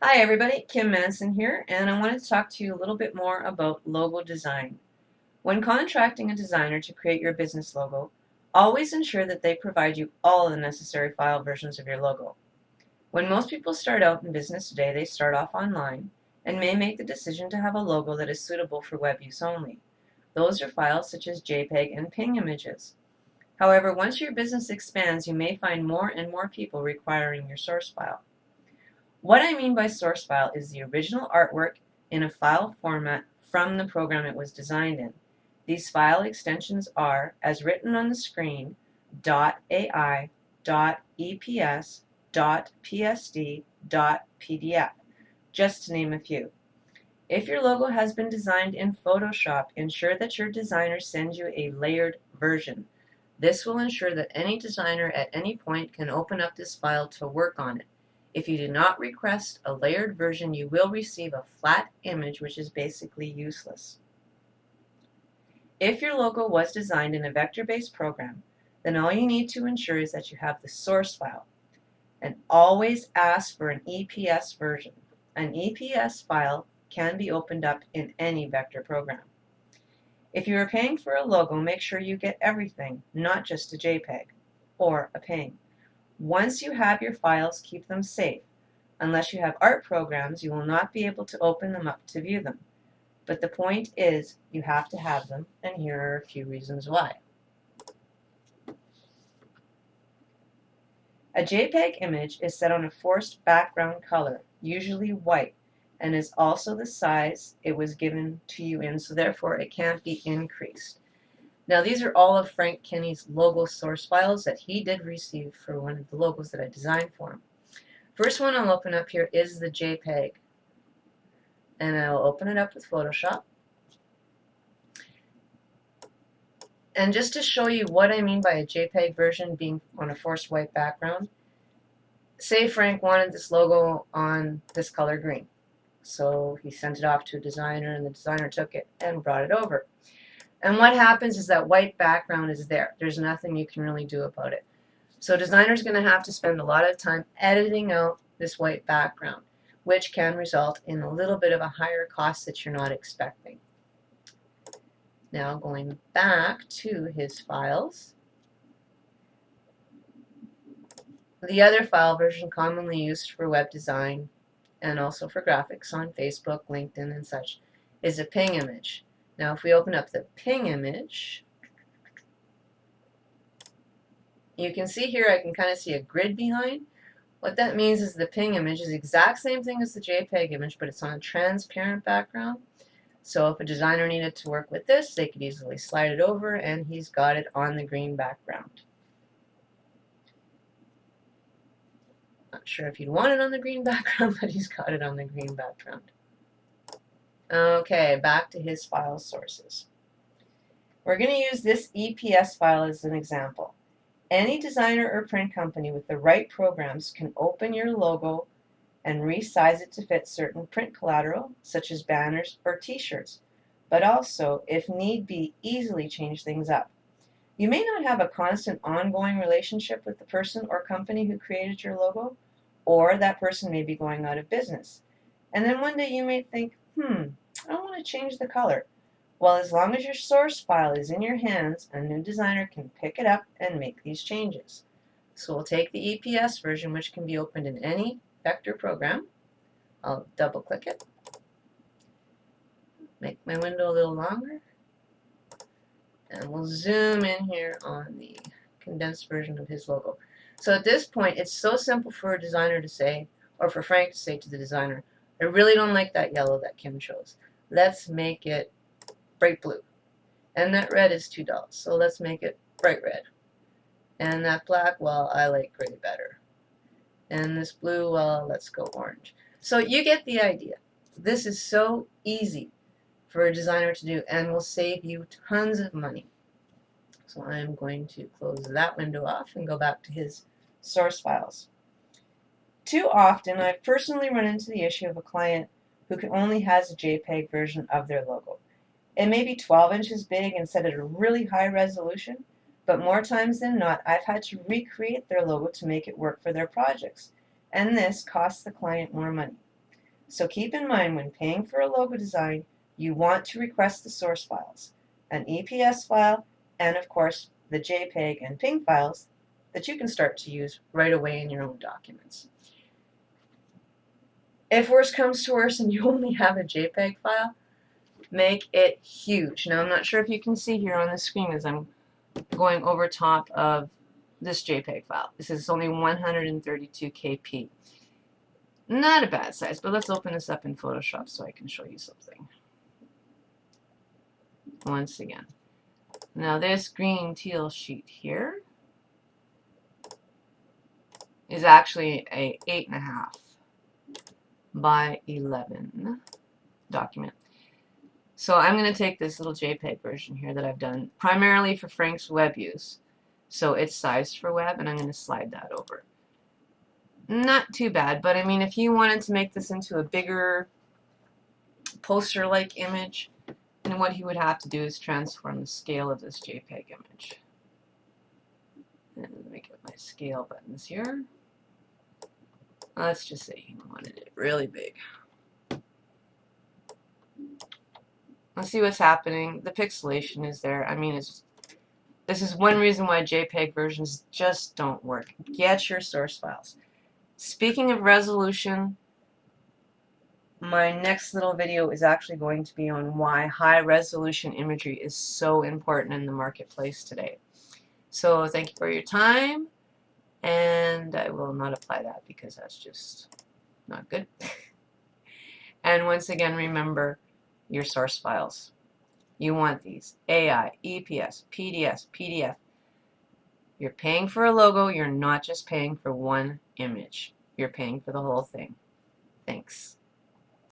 Hi everybody, Kim Manson here, and I wanted to talk to you a little bit more about logo design. When contracting a designer to create your business logo, always ensure that they provide you all the necessary file versions of your logo. When most people start out in business today, they start off online and may make the decision to have a logo that is suitable for web use only. Those are files such as JPEG and PNG images. However, once your business expands, you may find more and more people requiring your source file. What I mean by source file is the original artwork in a file format from the program it was designed in. These file extensions are, as written on the screen, .ai, .eps, .psd, .pdf, just to name a few. If your logo has been designed in Photoshop, ensure that your designer sends you a layered version. This will ensure that any designer at any point can open up this file to work on it. If you do not request a layered version, you will receive a flat image which is basically useless. If your logo was designed in a vector-based program, then all you need to ensure is that you have the source file. And always ask for an EPS version. An EPS file can be opened up in any vector program. If you are paying for a logo, make sure you get everything, not just a JPEG or a PNG. Once you have your files, keep them safe. Unless you have art programs, you will not be able to open them up to view them. But the point is, you have to have them, and here are a few reasons why. A JPEG image is set on a forced background color, usually white, and is also the size it was given to you in, so therefore it can't be increased. Now these are all of Frank Kinney's logo source files that he did receive for one of the logos that I designed for him. First one I'll open up here is the JPEG, and I'll open it up with Photoshop. And just to show you what I mean by a JPEG version being on a forced white background, say Frank wanted this logo on this color green. So he sent it off to a designer, and the designer took it and brought it over. And what happens is that white background is there. There's nothing you can really do about it. So a designer's going to have to spend a lot of time editing out this white background, which can result in a little bit of a higher cost that you're not expecting. Now going back to his files, the other file version commonly used for web design and also for graphics on Facebook, LinkedIn, and such is a PNG image. Now if we open up the PNG image, you can see here I can kind of see a grid behind. What that means is the PNG image is the exact same thing as the JPEG image, but it's on a transparent background. So if a designer needed to work with this, they could easily slide it over, and he's got it on the green background. Not sure if you'd want it on the green background, but he's got it on the green background. Okay, back to his file sources. We're going to use this EPS file as an example. Any designer or print company with the right programs can open your logo and resize it to fit certain print collateral, such as banners or t-shirts, but also, if need be, easily change things up. You may not have a constant ongoing relationship with the person or company who created your logo, or that person may be going out of business. And then one day you may think, I want to change the color. Well, as long as your source file is in your hands, a new designer can pick it up and make these changes. So we'll take the EPS version, which can be opened in any vector program. I'll double click it, make my window a little longer, and we'll zoom in here on the condensed version of his logo. So at this point, it's so simple for a designer to say, or for Frank to say to the designer, I really don't like that yellow that Kim chose. Let's make it bright blue. And that red is too dull, so let's make it bright red. And that black, well, I like gray better. And this blue, well, let's go orange. So you get the idea. This is so easy for a designer to do and will save you tons of money. So I'm going to close that window off and go back to his source files. Too often, I've personally run into the issue of a client who only has a JPEG version of their logo. It may be 12 inches big and set at a really high resolution, but more times than not, I've had to recreate their logo to make it work for their projects, and this costs the client more money. So keep in mind when paying for a logo design, you want to request the source files, an EPS file, and of course the JPEG and PNG files that you can start to use right away in your own documents. If worse comes to worse and you only have a JPEG file, make it huge. Now I'm not sure if you can see here on the screen as I'm going over top of this JPEG file. This is only 132 kp. Not a bad size, but let's open this up in Photoshop so I can show you something. Once again. Now this green teal sheet here is actually a 8.5 by 11 document. So I'm going to take this little JPEG version here that I've done primarily for Frank's web use. So it's sized for web, and I'm going to slide that over. Not too bad, but I mean if you wanted to make this into a bigger poster-like image, then what he would have to do is transform the scale of this JPEG image. And let me get my scale buttons here. Let's just say he wanted it really big. Let's see what's happening. The pixelation is there. I mean, this is one reason why JPEG versions just don't work. Get your source files. Speaking of resolution, my next little video is actually going to be on why high resolution imagery is so important in the marketplace today. So thank you for your time, and I will not apply that because that's just not good. And once again, remember your source files. You want these AI, EPS, PDS, PDF. You're paying for a logo, you're not just paying for one image. You're paying for the whole thing. Thanks.